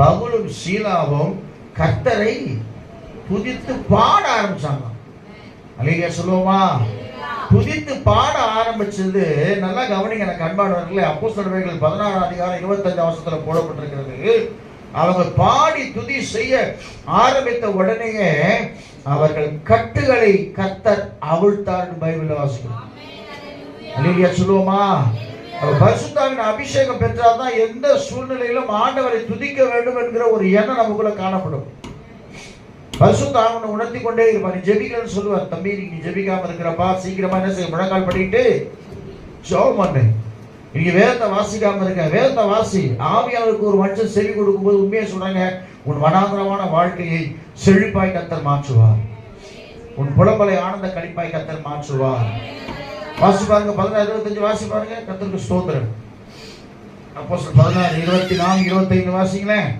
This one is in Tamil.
பவுலும் சீலாவும் கர்த்தரை துதித்து பாட ஆரம்பிச்சாங்க. அல்லேலூயா சொல்லுவோமா? துதித்து பாட ஆரம்பிச்சது நல்லா கவனிங்க எனக்கு அன்பானவர்களே. அப்போஸ்தலர்கள் 16 அதிகாரம் 25 வசனத்துல போடப்பட்டிருக்கிறது. அவங்க பாடி துதி செய்ய ஆரம்பித்த உடனேயே அவர்கள் கட்டுகளை கர்த்தர் அவிழ்த்தார் பைபிள்ல வாசிக்கிறோம். அல்லேலூயா சொல்லுவோமா? பரிசுத்தாவின் அபிஷேகம் பெற்றால்தான் எந்த சூழ்நிலையிலும் ஆண்டவரை துதிக்க வேண்டும் என்கிற ஒரு எண்ணம் நமக்குள்ள காணப்படும். பரிசுத்தாவினை உணர்த்தி கொண்டே இருப்பார். நீ ஜெபிக்கணும்னு சொல்லுவார். தம்பி நீங்க ஜெபிக்காம இருக்கிறப்பா, சீக்கிரமா என்ன செய்ய, முழங்கால் பண்ணிட்டு ஜெபம் பண்ணு. நீங்க வேதத்தை வாசிக்காம இருக்க, வேதத்தை வாசி. ஆவியானவருக்கு ஒரு மனுஷன் செவி கொடுக்கும் போது உண்மையை சொல்றாங்க, உன் வனாந்தரமான வாழ்க்கையை செழிப்பாய் கர்த்தர் மாற்றுவார். உன் புலம்பலை ஆனந்த கழிப்பாய் கர்த்தர் மாற்றுவார். வாசி பாருங்க, 16:25 வாசி பாருங்க. கர்த்தருக்கு ஸ்தோத்திரம். அப்போஸ்தலர் 16:24-25 வாசிங்களேன்.